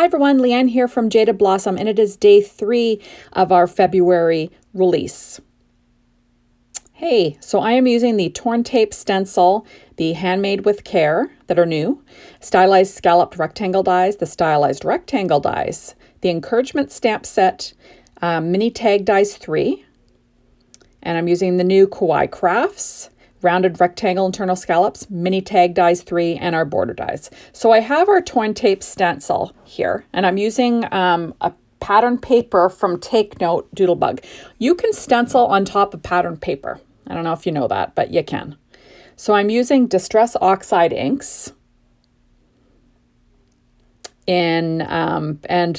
everyone, Leanne here from Jaded Blossom, and it is day 3 of our February release. Hey, so I am using the torn tape stencil, the handmade with care that are new, stylized scalloped rectangle dies, the stylized rectangle dies, the encouragement stamp set, mini tag dies 3, and I'm using the new Kawaii Crafts, rounded rectangle internal scallops, mini tag dies 3, and our border dies. So I have our torn tape stencil here, and I'm using a pattern paper from Take Note Doodlebug. You can stencil on top of pattern paper. I don't know if you know that, but you can. So I'm using Distress Oxide inks and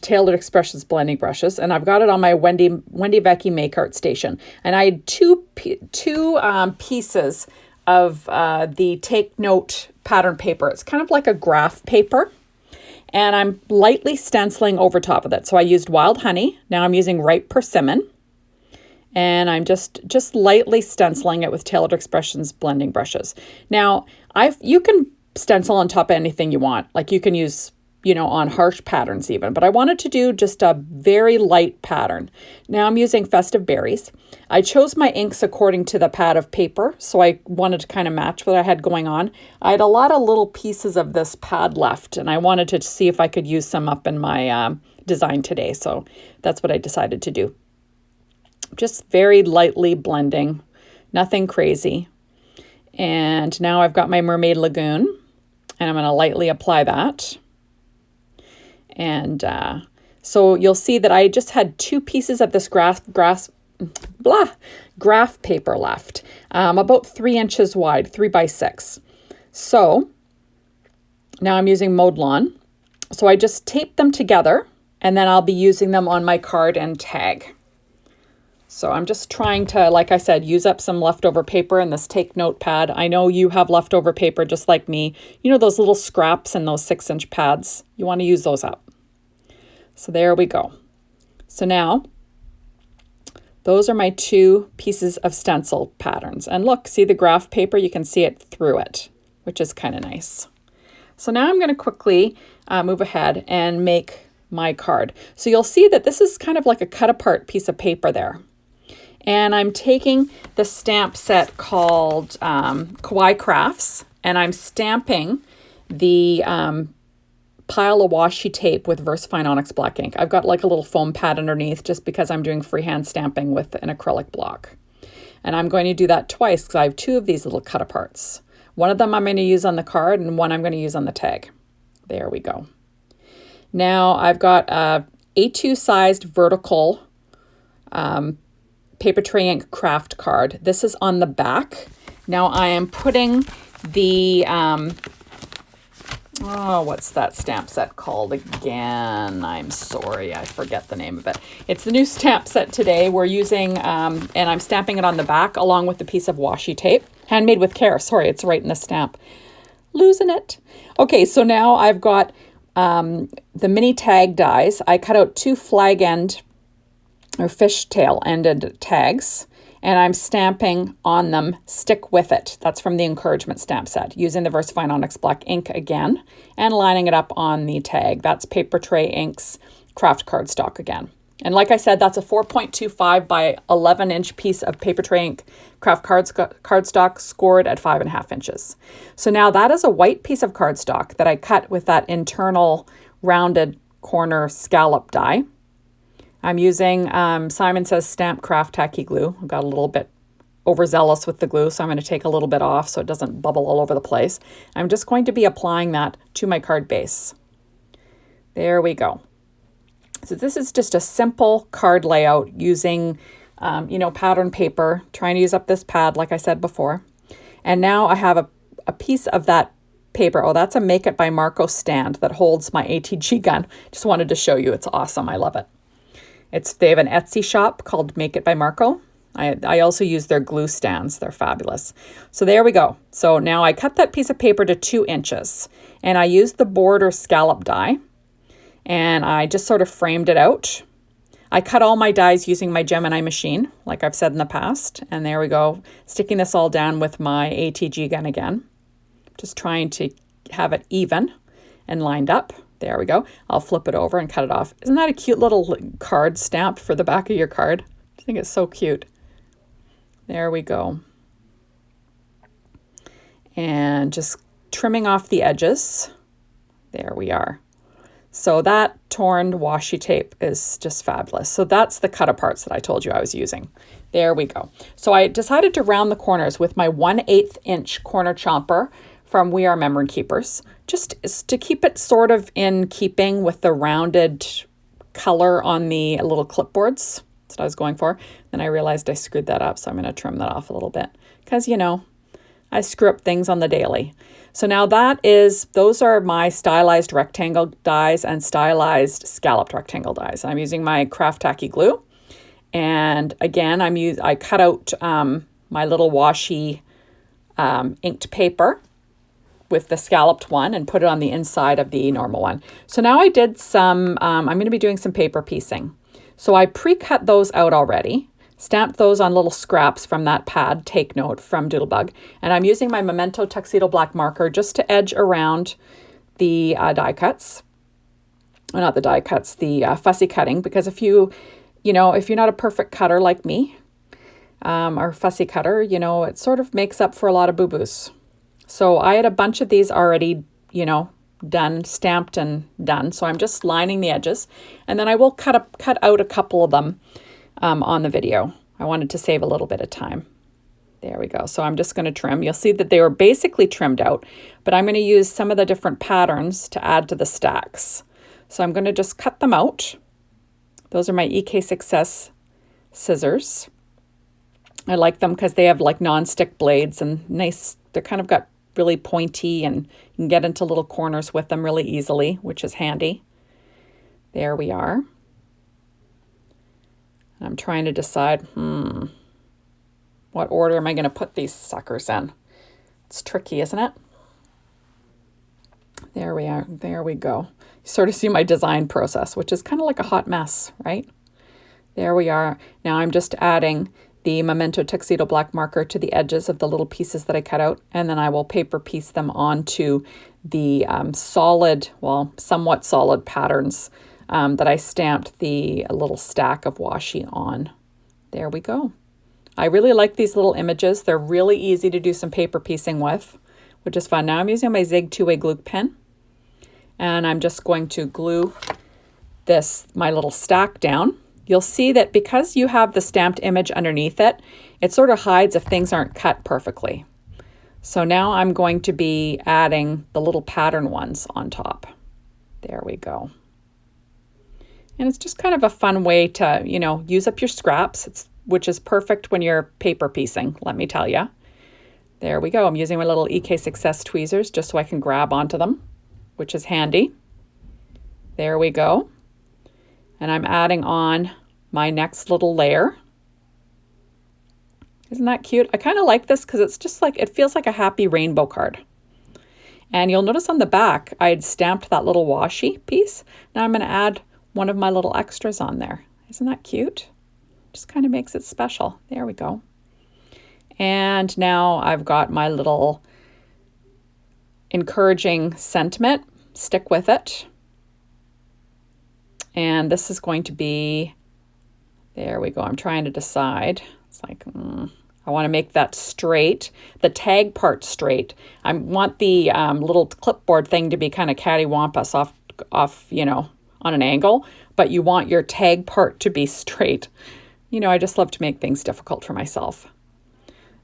Tailored Expressions blending brushes, and I've got it on my Wendy Vecchi Make Art station. And I had two pieces of the Take Note pattern paper. It's kind of like a graph paper, and I'm lightly stenciling over top of that. So I used Wild Honey. Now I'm using Ripe Persimmon, and I'm just lightly stenciling it with Tailored Expressions blending brushes. Now you can stencil on top of anything you want. Like you can use, on harsh patterns even, but I wanted to do just a very light pattern. Now I'm using Festive Berries. I chose my inks according to the pad of paper, so I wanted to kind of match what I had going on. I had a lot of little pieces of this pad left, and I wanted to see if I could use some up in my design today, so that's what I decided to do. Just very lightly blending, nothing crazy. And now I've got my Mermaid Lagoon, and I'm going to lightly apply that. And so you'll see that I just had 2 pieces of this graph paper left, about 3 inches wide, 3 by 6. So now I'm using Mowed Lawn. So I just tape them together, and then I'll be using them on my card and tag. So I'm just trying to, like I said, use up some leftover paper in this Take Note pad. I know you have leftover paper just like me. Those little scraps and those 6-inch pads. You want to use those up. So there we go. So now, those are my 2 pieces of stencil patterns. And look, see the graph paper? You can see it through it, which is kind of nice. So now I'm going to quickly move ahead and make my card. So you'll see that this is kind of like a cut apart piece of paper there. And I'm taking the stamp set called Kawaii Crafts, and I'm stamping the pile of washi tape with VersaFine Onyx Black ink. I've got like a little foam pad underneath just because I'm doing freehand stamping with an acrylic block. And I'm going to do that twice because I have 2 of these little cut aparts. One of them I'm going to use on the card, and one I'm going to use on the tag. There we go. Now I've got a A2 sized vertical paper tray ink craft card. This is on the back. Now I am putting the, what's that stamp set called again? I'm sorry, I forget the name of it. It's the new stamp set today. We're using, and I'm stamping it on the back along with the piece of washi tape. Handmade with care. Sorry, it's right in the stamp. Losing it. Okay, so now I've got the mini tag dies. I cut out 2 flag end or fishtail ended tags, and I'm stamping on them Stick With It. That's from the encouragement stamp set, using the VersaFine Onyx Black ink again and lining it up on the tag. That's Paper Tray Inks craft cardstock again. And like I said, that's a 4.25 by 11 inch piece of Paper Tray Ink craft cardstock scored at 5.5 inches. So now that is a white piece of cardstock that I cut with that internal rounded corner scallop die. I'm using Simon Says Stamp Craft Tacky Glue. I've got a little bit overzealous with the glue, so I'm going to take a little bit off so it doesn't bubble all over the place. I'm just going to be applying that to my card base. There we go. So this is just a simple card layout using, pattern paper, trying to use up this pad like I said before. And now I have a piece of that paper. Oh, that's a Make It by Marco stand that holds my ATG gun. Just wanted to show you. It's awesome. I love it. They have an Etsy shop called Make It by Marco. I also use their glue stands. They're fabulous. So there we go. So now I cut that piece of paper to 2 inches, and I used the border scallop die, and I just sort of framed it out. I cut all my dies using my Gemini machine, like I've said in the past. And there we go, sticking this all down with my ATG gun again. Just trying to have it even and lined up. There we go. I'll flip it over and cut it off. Isn't that a cute little card stamp for the back of your card? I think it's so cute. There we go. And just trimming off the edges. There we are. So that torn washi tape is just fabulous. So that's the cut aparts that I told you I was using. There we go. So I decided to round the corners with my 1/8 inch corner chomper from We Are Memory Keepers, just to keep it sort of in keeping with the rounded color on the little clipboards. That's what I was going for. Then I realized I screwed that up, so I'm going to trim that off a little bit because, you know, I screw up things on the daily. So now those are my stylized rectangle dies and stylized scalloped rectangle dies. I'm using my craft tacky glue. And again, I cut out my little washi inked paper with the scalloped one and put it on the inside of the normal one. So now I did some, I'm going to be doing some paper piecing. So I pre-cut those out already, stamped those on little scraps from that pad, Take Note from Doodlebug. And I'm using my Memento tuxedo black marker just to edge around the die cuts. Not the die cuts, the fussy cutting, because if you're not a perfect cutter like me, or fussy cutter, it sort of makes up for a lot of boo-boos. So I had a bunch of these already, done, stamped and done. So I'm just lining the edges, and then I will cut out a couple of them on the video. I wanted to save a little bit of time. There we go. So I'm just going to trim. You'll see that they were basically trimmed out, but I'm going to use some of the different patterns to add to the stacks. So I'm going to just cut them out. Those are my EK Success scissors. I like them because they have like non-stick blades and nice, they're kind of got really pointy, and you can get into little corners with them really easily, which is handy. There we are. I'm trying to decide, what order am I going to put these suckers in? It's tricky, isn't it? There we are. There we go. You sort of see my design process, which is kind of like a hot mess, right? There we are. Now I'm just adding the Memento tuxedo black marker to the edges of the little pieces that I cut out, and then I will paper piece them onto the somewhat solid patterns that I stamped the little stack of washi on. There we go. I really like these little images. They're really easy to do some paper piecing with, which is fun. Now I'm using my Zig 2-way glue pen, and I'm just going to glue my little stack down. You'll see that because you have the stamped image underneath it, it sort of hides if things aren't cut perfectly. So now I'm going to be adding the little pattern ones on top. There we go. And it's just kind of a fun way to, use up your scraps, which is perfect when you're paper piecing, let me tell you. There we go. I'm using my little EK Success tweezers just so I can grab onto them, which is handy. There we go. And I'm adding on my next little layer. Isn't that cute? I kind of like this because it's just like, it feels like a happy rainbow card. And you'll notice on the back, I had stamped that little washi piece. Now I'm going to add one of my little extras on there. Isn't that cute? Just kind of makes it special. There we go. And now I've got my little encouraging sentiment. Stick with it. And this is going to be, there we go. I'm trying to decide. It's like, I want to make that straight, the tag part straight. I want the little clipboard thing to be kind of cattywampus off, on an angle, but you want your tag part to be straight. I just love to make things difficult for myself.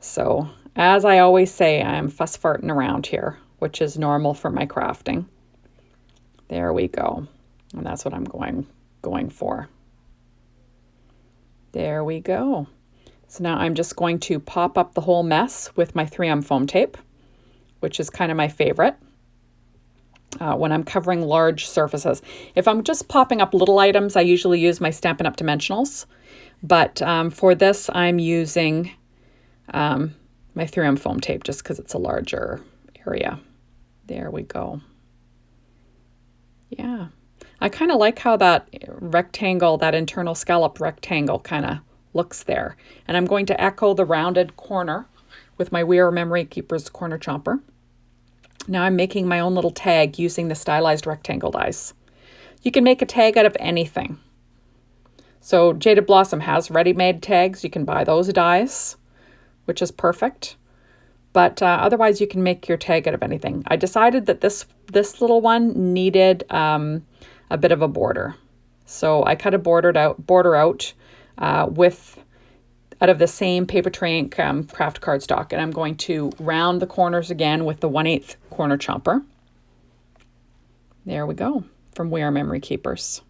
So as I always say, I'm fuss farting around here, which is normal for my crafting. There we go. And that's what I'm going for. There we go. So now I'm just going to pop up the whole mess with my 3M foam tape, which is kind of my favorite when I'm covering large surfaces. If I'm just popping up little items, I usually use my Stampin' Up! Dimensionals. But for this, I'm using my 3M foam tape just because it's a larger area. There we go. Yeah. I kind of like how that rectangle, that internal scallop rectangle kind of looks there. And I'm going to echo the rounded corner with my We Are Memory Keepers corner chomper. Now I'm making my own little tag using the stylized rectangle dies. You can make a tag out of anything. So Jaded Blossom has ready-made tags. You can buy those dies, which is perfect. But otherwise, you can make your tag out of anything. I decided that this little one needed a bit of a border. So I cut a border out out of the same paper tray ink craft cardstock. And I'm going to round the corners again with the 1/8 corner chomper. There we go, from We Are Memory Keepers.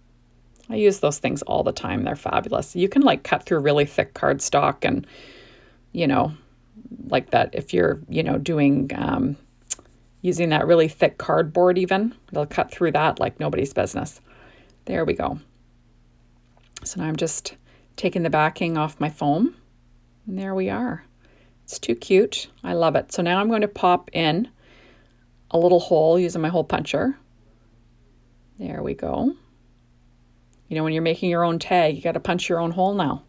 I use those things all the time. They're fabulous. You can like cut through really thick cardstock and, like that if you're, doing, using that really thick cardboard even. It'll cut through that like nobody's business. There we go. So now I'm just taking the backing off my foam. And there we are. It's too cute. I love it. So now I'm going to pop in a little hole using my hole puncher. There we go. When you're making your own tag, you got to punch your own hole now.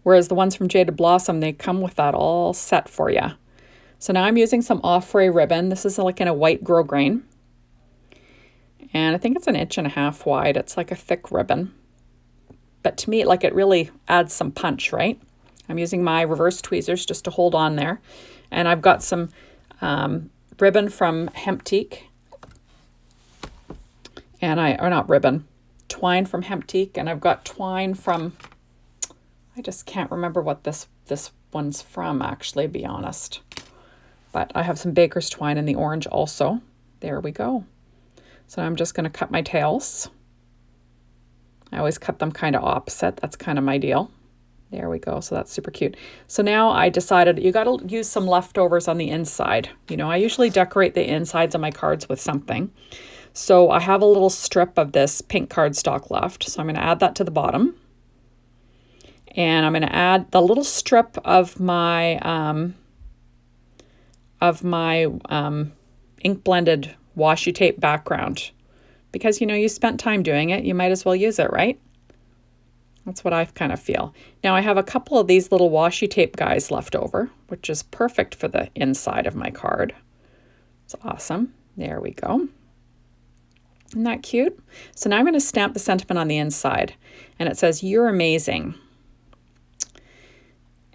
Whereas the ones from Jaded Blossom, they come with that all set for you. So now I'm using some Offray ribbon. This is like in a white grosgrain. And I think it's 1.5 inches wide. It's like a thick ribbon. But to me, it really adds some punch, right? I'm using my reverse tweezers just to hold on there. And I've got some ribbon from Hempteak. And twine from Hempteak. And I've got twine from, I just can't remember what this one's from, actually, to be honest. But I have some baker's twine in the orange also. There we go. So I'm just going to cut my tails. I always cut them kind of opposite. That's kind of my deal. There we go. So that's super cute. So now I decided you got to use some leftovers on the inside. I usually decorate the insides of my cards with something. So I have a little strip of this pink cardstock left. So I'm going to add that to the bottom. And I'm going to add the little strip of my ink blended washi tape background. Because, you spent time doing it, you might as well use it, right? That's what I kind of feel. Now I have a couple of these little washi tape guys left over, which is perfect for the inside of my card. It's awesome. There we go. Isn't that cute? So now I'm going to stamp the sentiment on the inside. And it says, "You're amazing."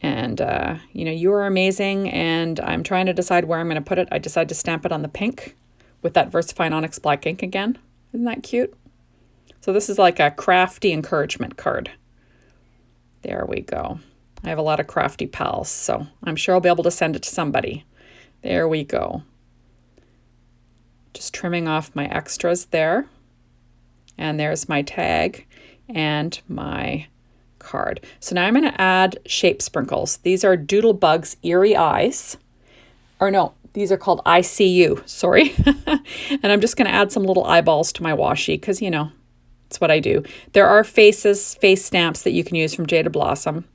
And, you're amazing. And I'm trying to decide where I'm going to put it. I decided to stamp it on the pink with that VersaFine Onyx Black ink again. Isn't that cute? So this is like a crafty encouragement card. There we go. I have a lot of crafty pals, so I'm sure I'll be able to send it to somebody. There we go. Just trimming off my extras there. And there's my tag and my card. So now I'm going to add shape sprinkles. These are Doodlebug's Eerie Eyes. Or no, these are called I See You, sorry. And I'm just going to add some little eyeballs to my washi because, it's what I do. There are face stamps that you can use from Jaded Blossom.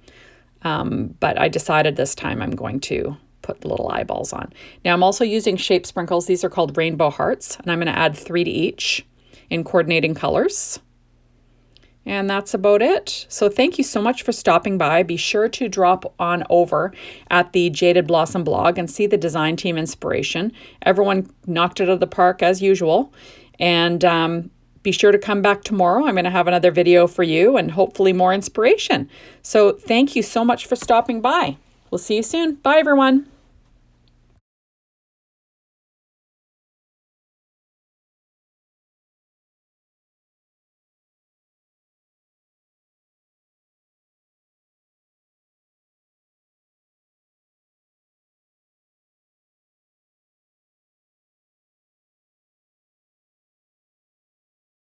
But I decided this time I'm going to put the little eyeballs on. Now I'm also using shape sprinkles. These are called Rainbow Hearts. And I'm going to add 3 to each in coordinating colors. And that's about it. So thank you so much for stopping by. Be sure to drop on over at the Jaded Blossom blog and see the design team inspiration. Everyone knocked it out of the park as usual. And be sure to come back tomorrow. I'm going to have another video for you and hopefully more inspiration. So thank you so much for stopping by. We'll see you soon. Bye, everyone.